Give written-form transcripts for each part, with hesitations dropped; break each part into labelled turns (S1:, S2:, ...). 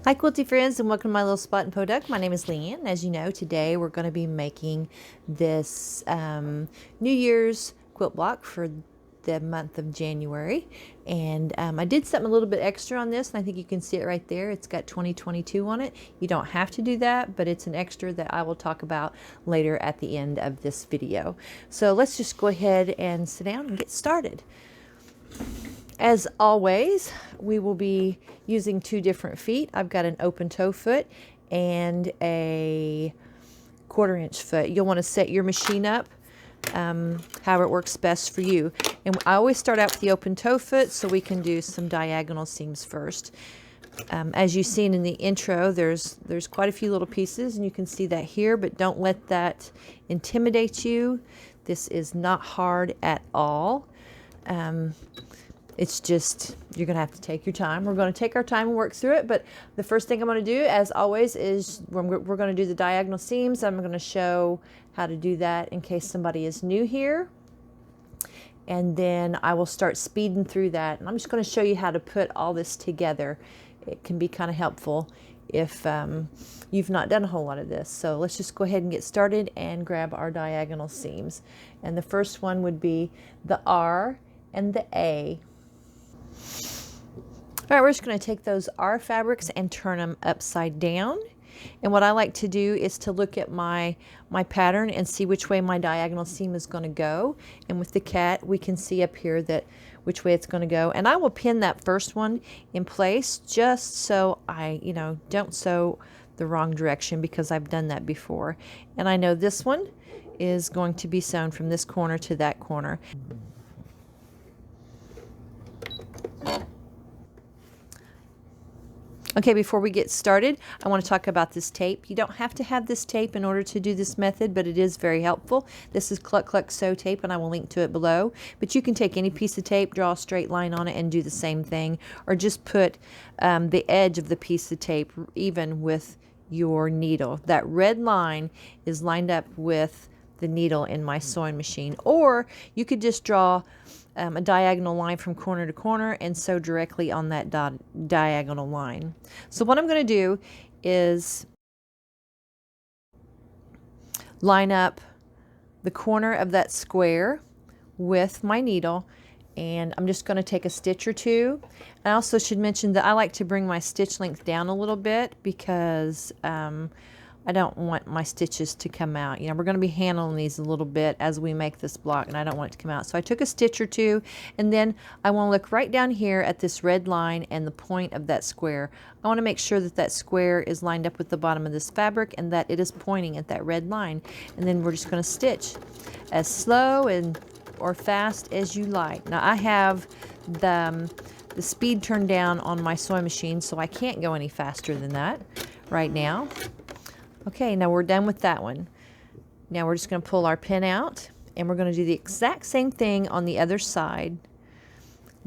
S1: Hi quilty friends, and welcome to my little spot in Podunk. My name is Leanne. As you know, today we're going to be making this New Year's quilt block for the month of January. And I did something a little bit extra on this, and I think you can see it right there. It's got 2022 on it. You don't have to do that, but it's an extra that I will talk about later at the end of this video. So let's just go ahead and sit down and get started. As always, we will be using two different feet. I've got an open toe foot and a 1/4 inch foot. You'll want to set your machine up however it works best for you. And I always start out with the open toe foot so we can do some diagonal seams first. As you've seen in the intro, there's quite a few little pieces, and you can see that here, but don't let that intimidate you. This is not hard at all. It's just, you're going to have to take your time. We're going to take our time and work through it. But the first thing I'm going to do, as always, is we're going to do the diagonal seams. I'm going to show how to do that in case somebody is new here. And then I will start speeding through that. And I'm just going to show you how to put all this together. It can be kind of helpful if you've not done a whole lot of this. So let's just go ahead and get started and grab our diagonal seams. And the first one would be the R and the A. All right, we're just going to take those R fabrics and turn them upside down. And what I like to do is to look at my pattern and see which way my diagonal seam is going to go. And with the cat, we can see up here that which way it's going to go. And I will pin that first one in place just so I, don't sew the wrong direction, because I've done that before. And I know this one is going to be sewn from this corner to that corner. Okay, before we get started, I want to talk about this tape. You don't have to have this tape in order to do this method, but it is very helpful. This is Cluck Cluck Sew tape, and I will link to it below. But you can take any piece of tape, draw a straight line on it, and do the same thing. Or just put the edge of the piece of tape even with your needle. That red line is lined up with the needle in my sewing machine. Or you could just draw a diagonal line from corner to corner and sew directly on that diagonal line. So what I'm going to do is line up the corner of that square with my needle, and I'm just going to take a stitch or two. I also should mention that I like to bring my stitch length down a little bit because I don't want my stitches to come out. We're going to be handling these a little bit as we make this block, and I don't want it to come out. So I took a stitch or two, and then I want to look right down here at this red line and the point of that square. I want to make sure that that square is lined up with the bottom of this fabric and that it is pointing at that red line. And then we're just going to stitch as slow or fast as you like. Now I have the speed turned down on my sewing machine, so I can't go any faster than that right now. Okay, now we're done with that one. Now we're just going to pull our pin out, and we're going to do the exact same thing on the other side,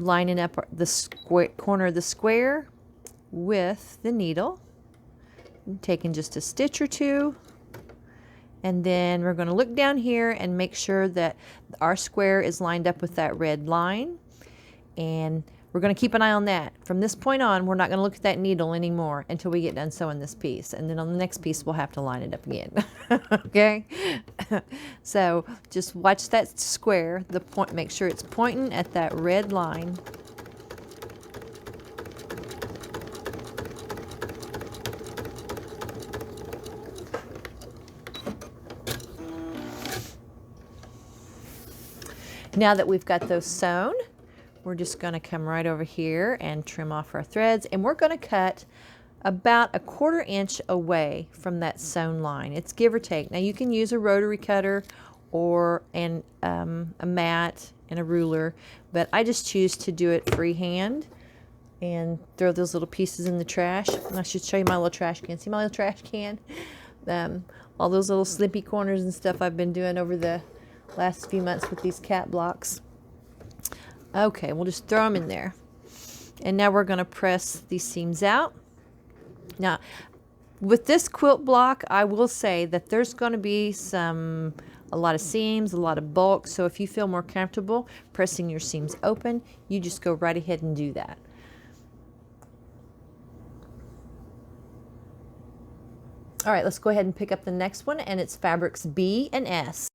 S1: lining up the corner of the square with the needle, taking just a stitch or two, and then we're going to look down here and make sure that our square is lined up with that red line, and we're going to keep an eye on that. From this point on, we're not going to look at that needle anymore until we get done sewing this piece. And then on the next piece, we'll have to line it up again. Okay? So just watch that square, the point, make sure it's pointing at that red line. Now that we've got those sewn, we're just going to come right over here and trim off our threads, and we're going to cut about a 1/4 inch away from that sewn line. It's give or take. Now you can use a rotary cutter or a mat and a ruler, but I just choose to do it freehand and throw those little pieces in the trash. And I should show you my little trash can. See my little trash can? All those little slippy corners and stuff I've been doing over the last few months with these cat blocks. Okay, we'll just throw them in there. And now we're going to press these seams out. Now, with this quilt block, I will say that there's going to be a lot of seams, a lot of bulk. So if you feel more comfortable pressing your seams open, you just go right ahead and do that. All right, let's go ahead and pick up the next one, and it's fabrics B and S.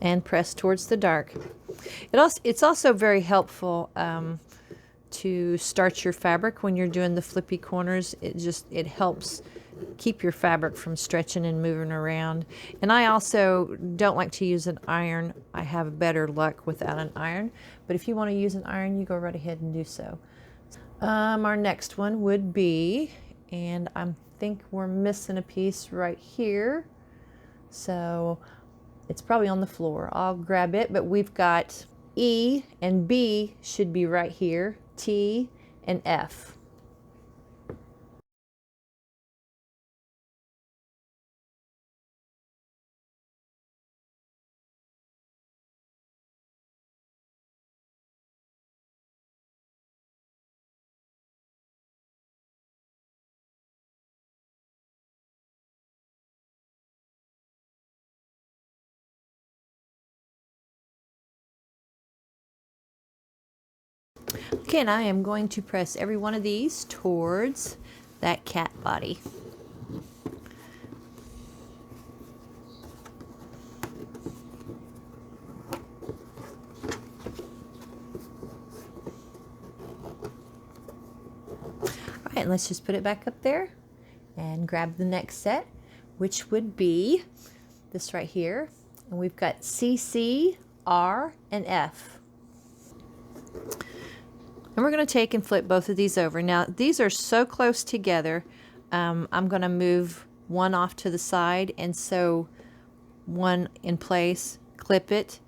S1: And press towards the dark. It's also very helpful to start your fabric when you're doing the flippy corners. It helps keep your fabric from stretching and moving around. And I also don't like to use an iron. I have better luck without an iron. But if you want to use an iron, you go right ahead and do so. Our next one would be, and I think we're missing a piece right here. So it's probably on the floor. I'll grab it, but we've got E and B should be right here, T and F. Okay, and I am going to press every one of these towards that cat body. All right, let's just put it back up there and grab the next set, which would be this right here. And we've got C, C, R, and F. And we're going to take and flip both of these over. Now, these are so close together, I'm going to move one off to the side and sew one in place, clip it,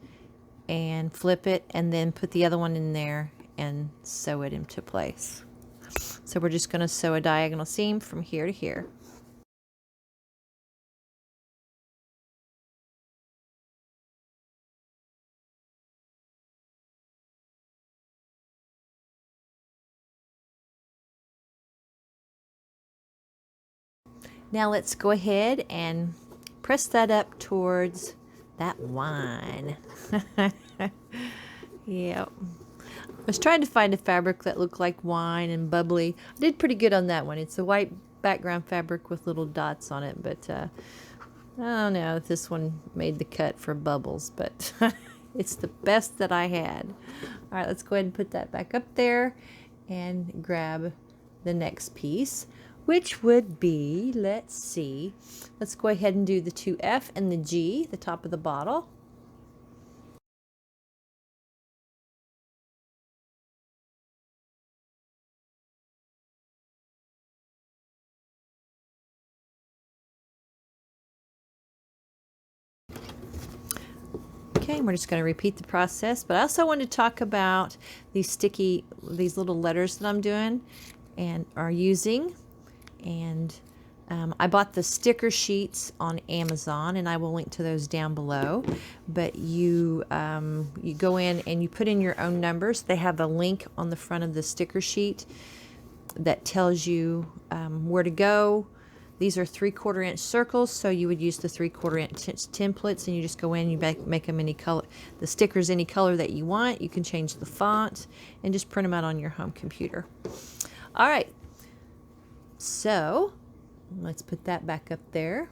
S1: and flip it, and then put the other one in there and sew it into place. So we're just going to sew a diagonal seam from here to here. Now let's go ahead and press that up towards that wine. Yep. I was trying to find a fabric that looked like wine and bubbly. I did pretty good on that one. It's a white background fabric with little dots on it, but I don't know if this one made the cut for bubbles, but it's the best that I had. All right, let's go ahead and put that back up there and grab the next piece, which would be, let's see, let's go ahead and do the 2F and the G, the top of the bottle. Okay, and we're just going to repeat the process, but I also want to talk about these little letters that I'm doing and are using. And I bought the sticker sheets on Amazon, and I will link to those down below. But you go in and you put in your own numbers. They have a link on the front of the sticker sheet that tells you where to go. These are 3/4 inch circles, so you would use the 3/4 inch templates, and you just go in, you make them any color, the stickers any color that you want. You can change the font and just print them out on your home computer. All right, so let's put that back up there.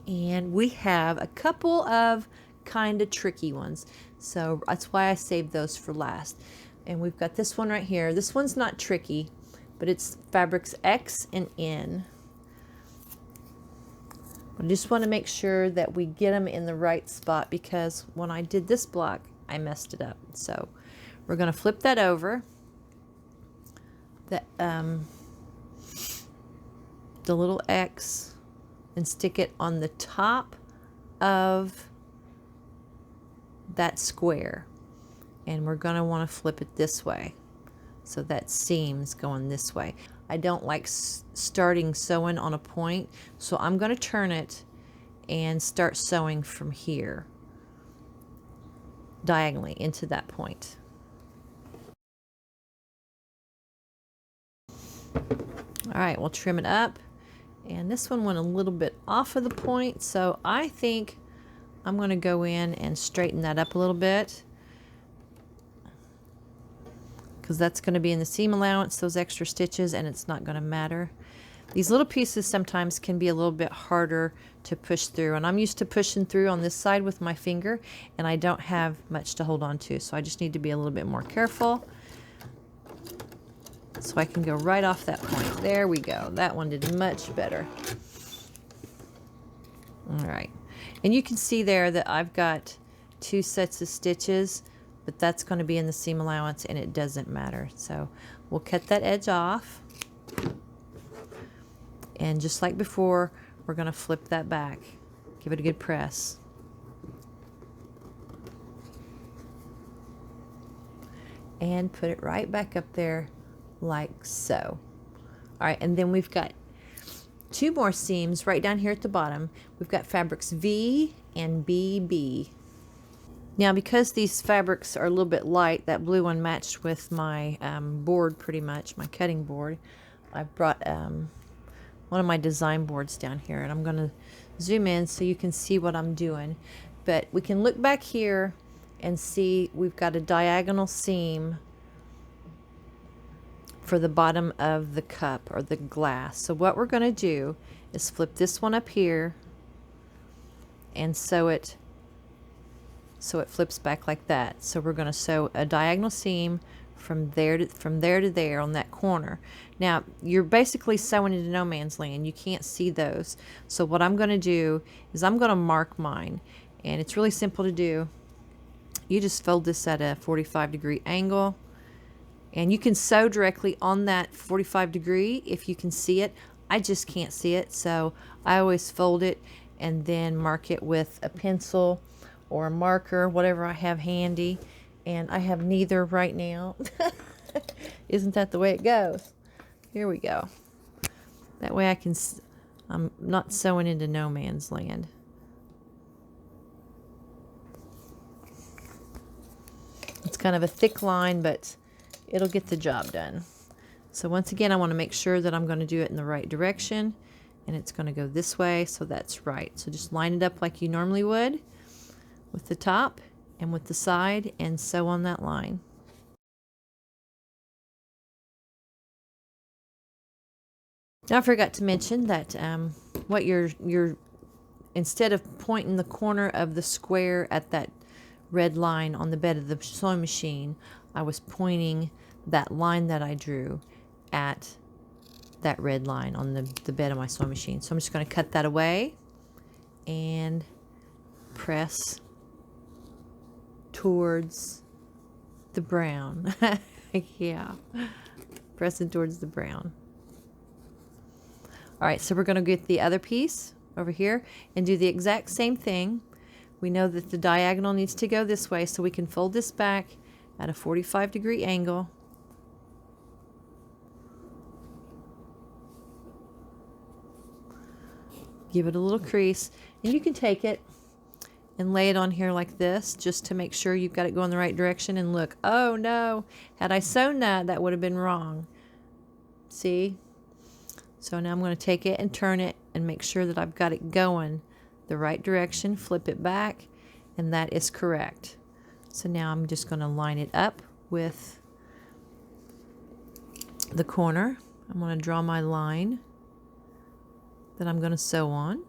S1: And we have a couple of kind of tricky ones, so that's why I saved those for last. And we've got this one right here. This one's not tricky, but it's fabrics X and N. I just want to make sure that we get them in the right spot, because when I did this block, I messed it up. So we're going to flip that over. The little X, and stick it on the top of that square. And we're going to want to flip it this way, so that seam's going this way. I don't like starting sewing on a point, so I'm going to turn it and start sewing from here diagonally into that point. All right, we'll trim it up And this one went a little bit off of the point, so I think I'm going to go in and straighten that up a little bit, because that's going to be in the seam allowance, those extra stitches, and it's not going to matter. These little pieces sometimes can be a little bit harder to push through, and I'm used to pushing through on this side with my finger, and I don't have much to hold on to, so I just need to be a little bit more careful. So I can go right off that point. There we go. That one did much better. All right. And you can see there that I've got 2 sets of stitches, but that's going to be in the seam allowance and it doesn't matter. So we'll cut that edge off. And just like before, we're going to flip that back. Give it a good press. And put it right back up there like so. All right, and then we've got 2 more seams right down here at the bottom. We've got fabrics V and BB. Now, because these fabrics are a little bit light, that blue one matched with my board pretty much, my cutting board. I've brought one of my design boards down here, and I'm going to zoom in so you can see what I'm doing. But we can look back here and see we've got a diagonal seam for the bottom of the cup or the glass. So what we're going to do is flip this one up here and sew it so it flips back like that. So we're going to sew a diagonal seam from there to there on that corner. Now you're basically sewing into no man's land. You can't see those. So what I'm going to do is I'm going to mark mine, and it's really simple to do. You just fold this at a 45-degree angle. And you can sew directly on that 45 degree if you can see it. I just can't see it, so I always fold it and then mark it with a pencil or a marker, whatever I have handy. And I have neither right now. Isn't that the way it goes? Here we go. That way I'm not sewing into no man's land. It's kind of a thick line, but it'll get the job done. So once again, I want to make sure that I'm going to do it in the right direction, and it's going to go this way, so that's right. So just line it up like you normally would with the top and with the side, and sew on that line. Now I forgot to mention that what you're instead of pointing the corner of the square at that red line on the bed of the sewing machine, I was pointing that line that I drew at that red line on the bed of my sewing machine. So I'm just going to cut that away and press towards the brown. Yeah, pressing towards the brown. All right, so we're going to get the other piece over here and do the exact same thing. We know that the diagonal needs to go this way, so we can fold this back at a 45-degree angle. Give it a little crease, and you can take it and lay it on here like this just to make sure you've got it going the right direction. And look, oh no, had I sewn that, that would have been wrong. See? So now I'm going to take it and turn it and make sure that I've got it going the right direction, flip it back, and that is correct. So now I'm just going to line it up with the corner. I'm going to draw my line that I'm going to sew on.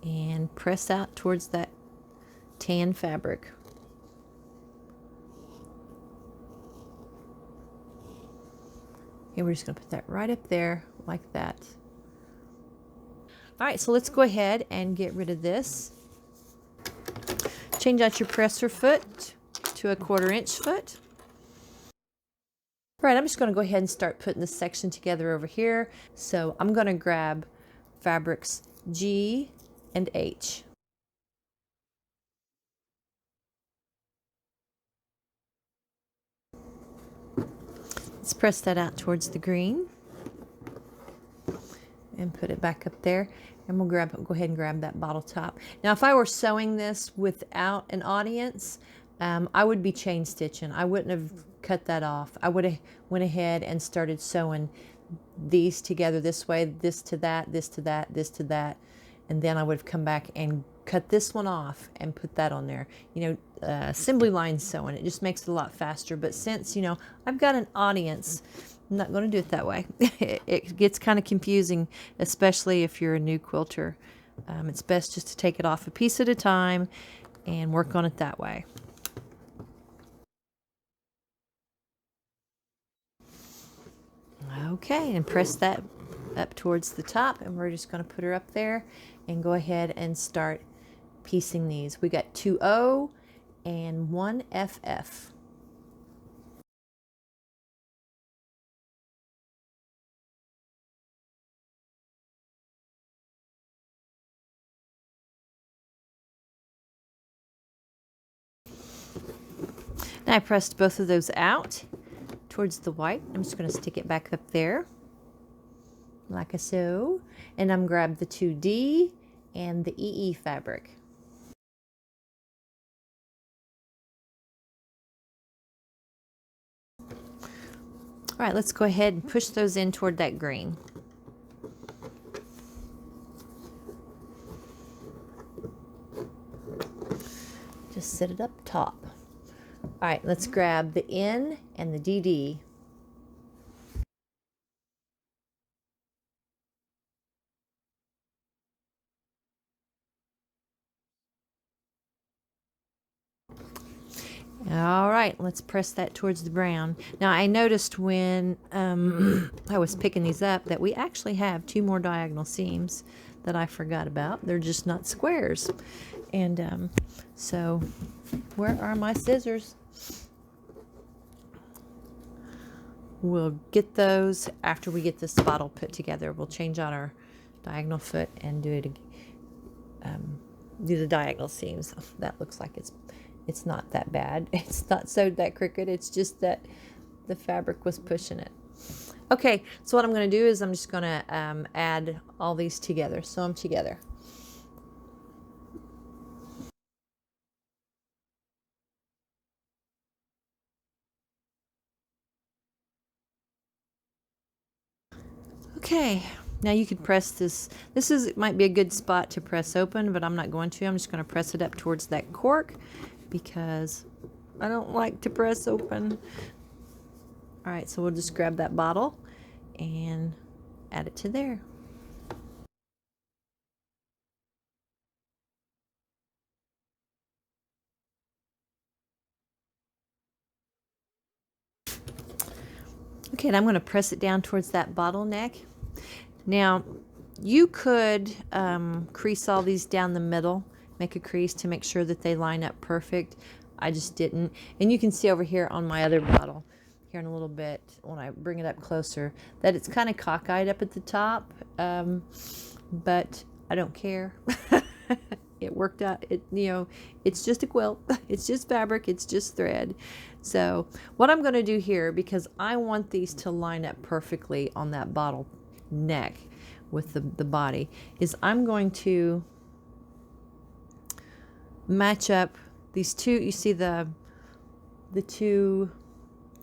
S1: And press out towards that tan fabric. And we're just going to put that right up there like that. All right, so let's go ahead and get rid of this. Change out your presser foot to a 1/4 inch foot. All right, I'm just going to go ahead and start putting this section together over here. So I'm going to grab fabrics G and H. Let's press that out towards the green. and put it back up there. And we'll go ahead and grab that bottle top. Now, if I were sewing this without an audience, I would be chain stitching. I wouldn't have cut that off. I would have went ahead and started sewing these together this way, this to that, this to that, this to that, and then I would have come back and cut this one off and put that on there. Assembly line sewing, it just makes it a lot faster. But since I've got an audience, I'm not going to do it that way. It gets kind of confusing, especially if you're a new quilter. It's best just to take it off a piece at a time and work on it that way. Okay, and press that up towards the top, and we're just going to put her up there and go ahead and start piecing these. We got 2 O and 1 FF. Now I pressed both of those out towards the white. I'm just going to stick it back up there like so, and I'm grab the 2D and the EE fabric. All right, let's go ahead and push those in toward that green. Just set it up top. All right, let's grab the N and the DD. All right, let's press that towards the brown. Now I noticed when I was picking these up that we actually have 2 more diagonal seams that I forgot about. They're just not squares. And so where are my scissors? We'll get those after we get this bottle put together. We'll change out our diagonal foot and do the diagonal seams. That looks like it's not that bad. It's not sewed that crooked. It's just that the fabric was pushing it. Okay, so what I'm going to do is I'm just going to add all these together, sew them together. Okay, now you could press this. It might be a good spot to press open, but I'm not going to. I'm just going to press it up towards that cork because I don't like to press open. All right, so we'll just grab that bottle and add it to there. Okay, and I'm going to press it down towards that bottleneck. Now, you could crease all these down the middle, make a crease to make sure that they line up perfect. I just didn't. And you can see over here on my other bottle, here in a little bit, when I bring it up closer, that it's kind of cockeyed up at the top, but I don't care. It worked out. It's just a quilt. It's just fabric. It's just thread. So what I'm going to do here, because I want these to line up perfectly on that bottle neck with the body, is I'm going to match up these two. You see the 2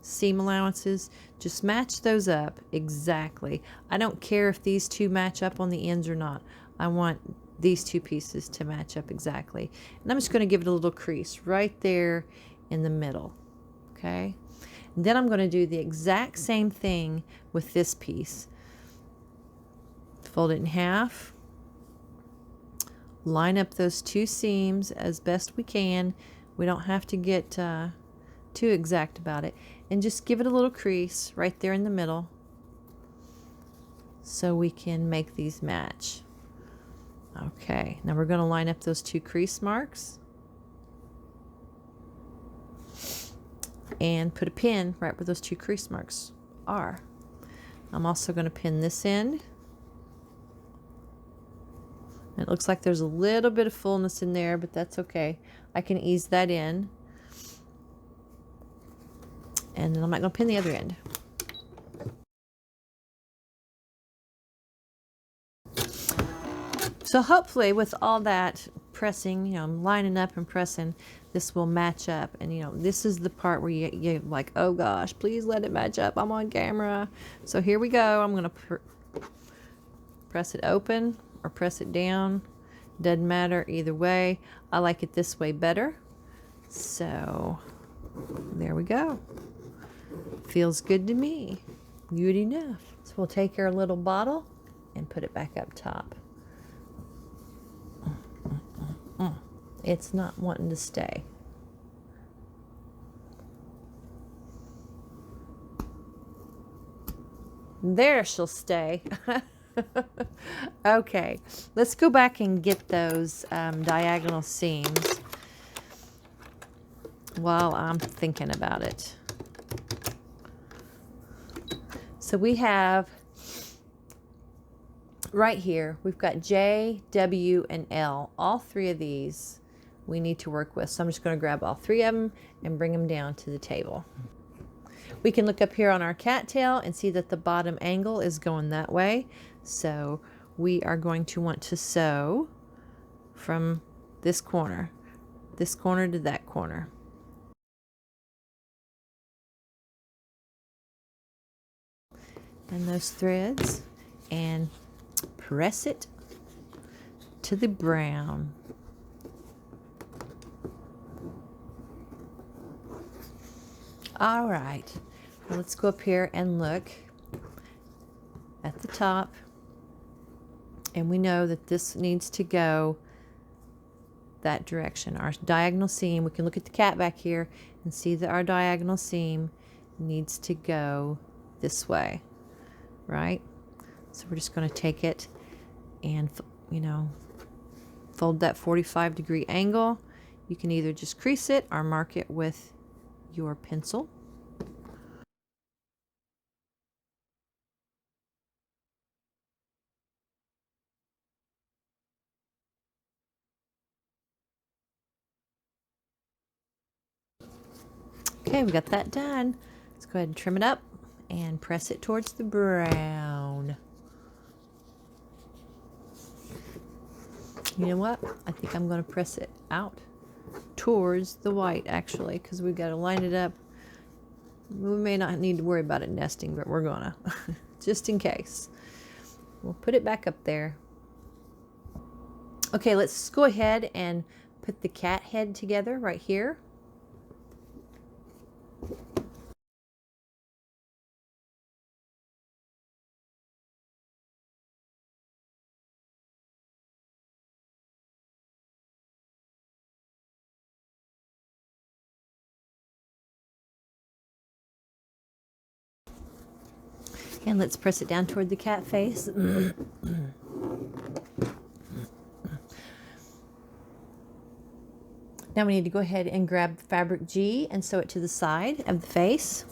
S1: seam allowances, just match those up exactly. I don't care if these 2 match up on the ends or not. I want these 2 pieces to match up exactly. And I'm just going to give it a little crease right there in the middle. Okay, and then I'm going to do the exact same thing with this piece. Fold it in half, line up those 2 seams as best we can. We don't have to get too exact about it, and just give it a little crease right there in the middle so we can make these match. Okay, now we're going to line up those 2 crease marks and put a pin right where those 2 crease marks are. I'm also going to pin this end. It looks like there's a little bit of fullness in there, but that's okay. I can ease that in. And then I'm not going to pin the other end. So hopefully with all that pressing, you know, I'm lining up and pressing, this will match up. And, you know, this is the part where you're like, oh gosh, please let it match up. I'm on camera. So here we go. I'm going to press it open or press it down. Doesn't matter either way. I like it this way better. So there we go. Feels good to me. Good enough. So we'll take our little bottle and put it back up top. It's not wanting to stay. There she'll stay. Okay, let's go back and get those diagonal seams while I'm thinking about it. So we have right here, we've got J, W, and L. All three of these we need to work with. So I'm just going to grab all three of them and bring them down to the table. We can look up here on our cattail and see that the bottom angle is going that way. So we are going to want to sew from this corner to that corner. And those threads and press it to the brown. All right, well, let's go up here and look at the top, and we know that this needs to go that direction. Our diagonal seam, we can look at the cat back here and see that our diagonal seam needs to go this way, right? So we're just going to take it and, you know, fold that 45-degree angle. You can either just crease it or mark it with your pencil. Okay, we got that done. Let's go ahead and trim it up and press it towards the brown. You know what? I think I'm going to press it out towards the white, actually, because we've got to line it up. We may not need to worry about it nesting, but we're gonna, just in case. We'll put it back up there. Okay, let's go ahead and put the cat head together right here. And let's press it down toward the cat face. Now we need to go ahead and grab fabric G and sew it to the side of the face.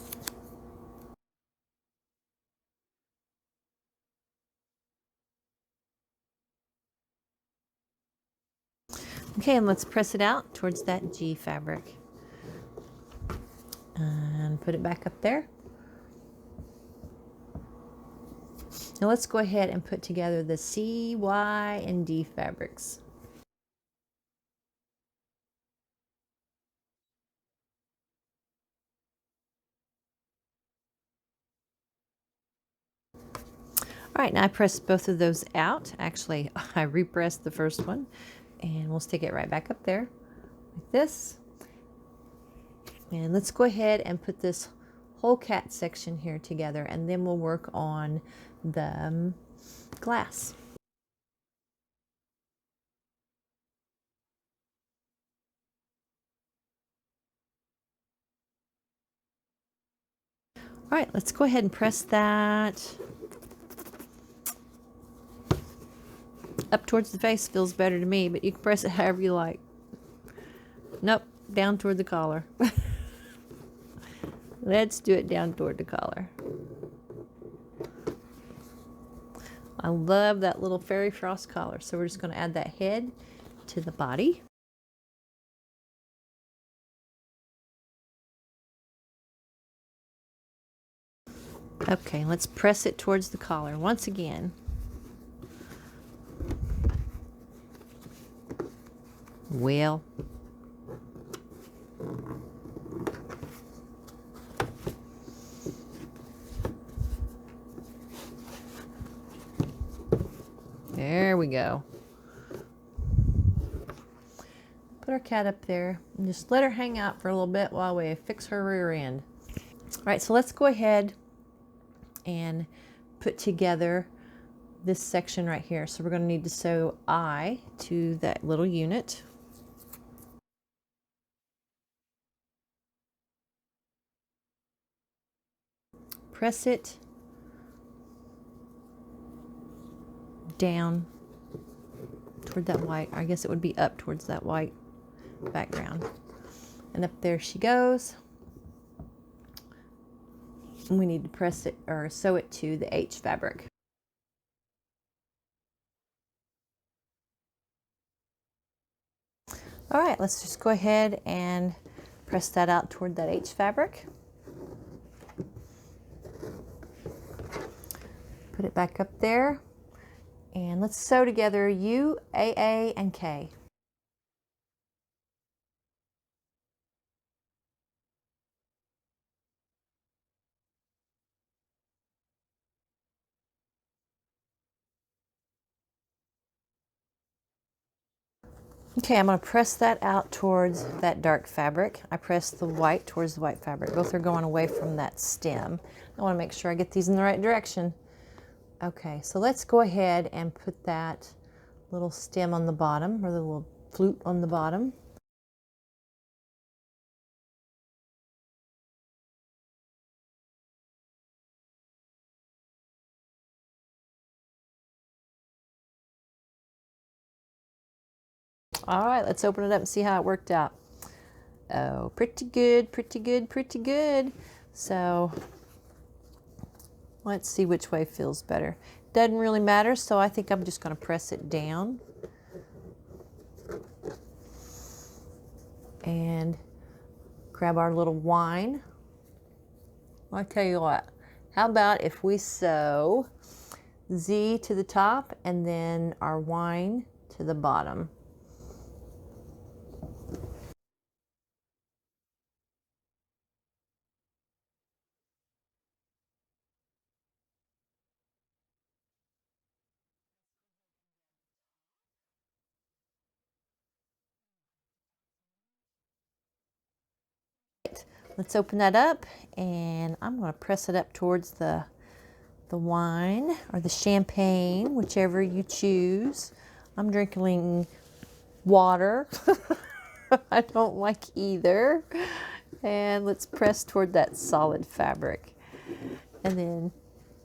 S1: Okay, and let's press it out towards that G fabric. And put it back up there. Now let's go ahead and put together the C, Y, and D fabrics. All right, now I pressed both of those out. Actually, I repressed the first one, and we'll stick it right back up there like this. And let's go ahead and put this whole cat section here together, and then we'll work on the glass. All right, let's go ahead and press that up towards the face. Feels better to me, but you can press it however you like. Nope, down toward the collar. Let's do it down toward the collar. I love that little fairy frost collar. So we're just going to add that head to the body. Okay, let's press it towards the collar once again. Well, there we go. Put our cat up there and just let her hang out for a little bit while we fix her rear end. All right, so let's go ahead and put together this section right here. So we're going to need to sew eye to that little unit. Press it down toward that white. I guess it would be up towards that white background. And up there she goes. And we need to press it or sew it to the H fabric. All right, let's just go ahead and press that out toward that H fabric. Put it back up there. And let's sew together U, AA, and K. Okay, I'm going to press that out towards that dark fabric. I press the white towards the white fabric. Both are going away from that stem. I want to make sure I get these in the right direction. Okay, so let's go ahead and put that little stem on the bottom, or the little flute on the bottom. All right, let's open it up and see how it worked out. Oh, pretty good, pretty good, pretty good. So let's see which way feels better. Doesn't really matter, so I think I'm just going to press it down. And grab our little wine. I'll tell you what, how about if we sew Z to the top and then our wine to the bottom. Let's open that up, and I'm going to press it up towards the wine or the champagne, whichever you choose. I'm drinking water. I don't like either. And let's press toward that solid fabric and then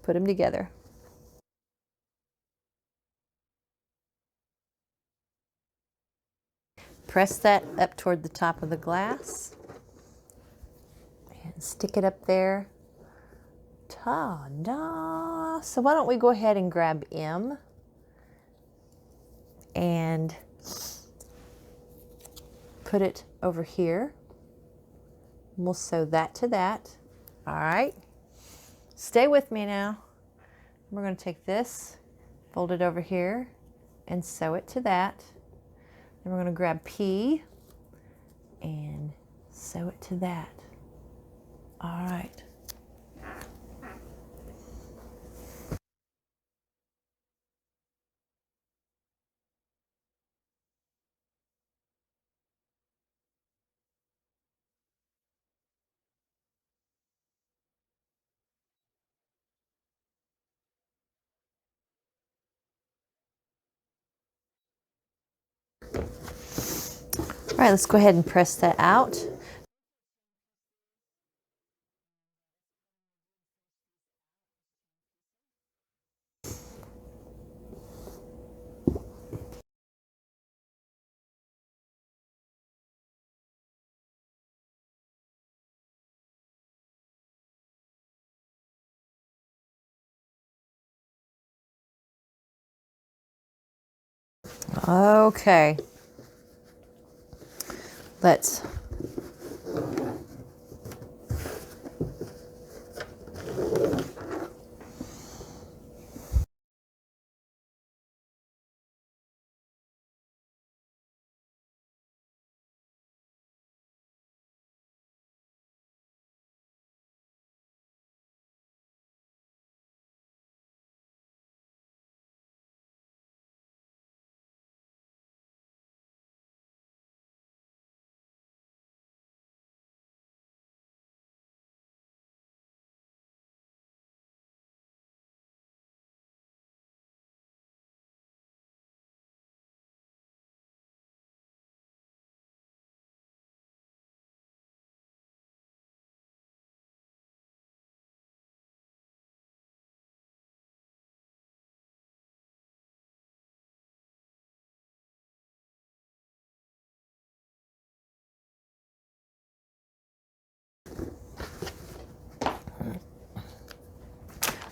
S1: put them together. Press that up toward the top of the glass and stick it up there. Ta-da! So why don't we go ahead and grab M and put it over here. We'll sew that to that. All right. Stay with me now. We're going to take this, fold it over here, and sew it to that. Then we're going to grab P and sew it to that. All right. All right, let's go ahead and press that out. Okay. Let's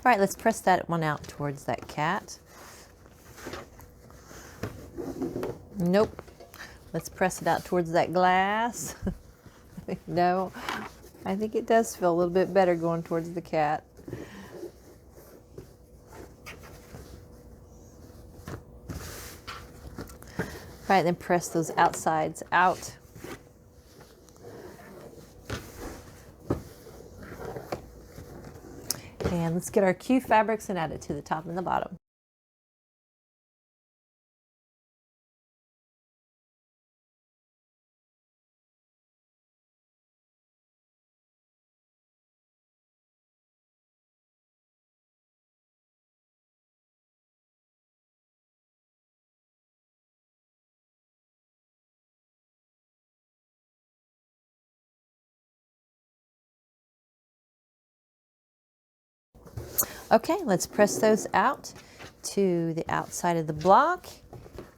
S1: All right, let's press that one out towards that cat. Nope. Let's press it out towards that glass. No, I think it does feel a little bit better going towards the cat. All right, then press those outsides out. And let's get our Q fabrics and add it to the top and the bottom. Okay, let's press those out to the outside of the block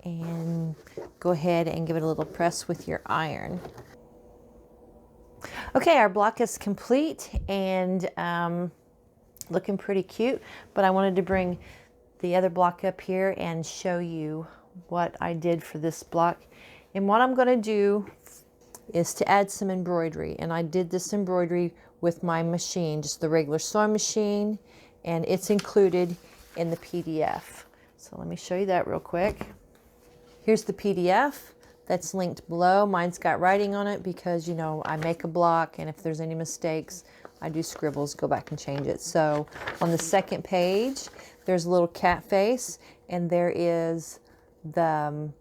S1: and go ahead and give it a little press with your iron. Okay, our block is complete and looking pretty cute, but I wanted to bring the other block up here and show you what I did for this block. And what I'm going to do is to add some embroidery, and I did this embroidery with my machine, just the regular sewing machine, and it's included in the PDF. So let me show you that real quick. Here's the PDF that's linked below. Mine's got writing on it because, you know, I make a block, and if there's any mistakes, I do scribbles, go back and change it. So on the second page, there's a little cat face, and there is the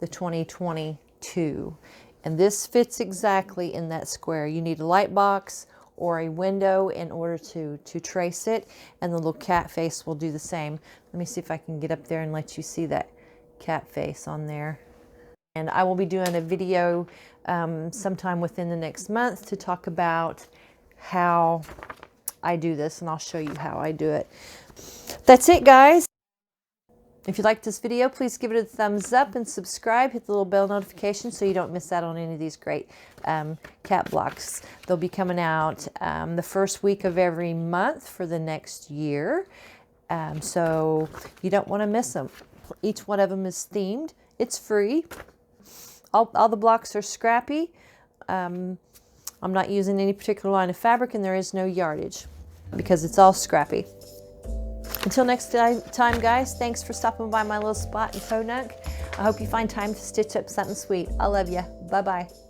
S1: 2022. And this fits exactly in that square. You need a light box or a window in order to trace it, and the little cat face will do the same. Let me see if I can get up there and let you see that cat face on there. And I will be doing a video sometime within the next month to talk about how I do this, and I'll show you how I do it. That's it, guys. If you liked this video, please give it a thumbs up and subscribe. Hit the little bell notification so you don't miss out on any of these great cat blocks. They'll be coming out the first week of every month for the next year. So you don't want to miss them. Each one of them is themed. It's free. All the blocks are scrappy. I'm not using any particular line of fabric, and there is no yardage because it's all scrappy. Until next time, guys, thanks for stopping by my little spot in Podunk. I hope you find time to stitch up something sweet. I love you. Bye-bye.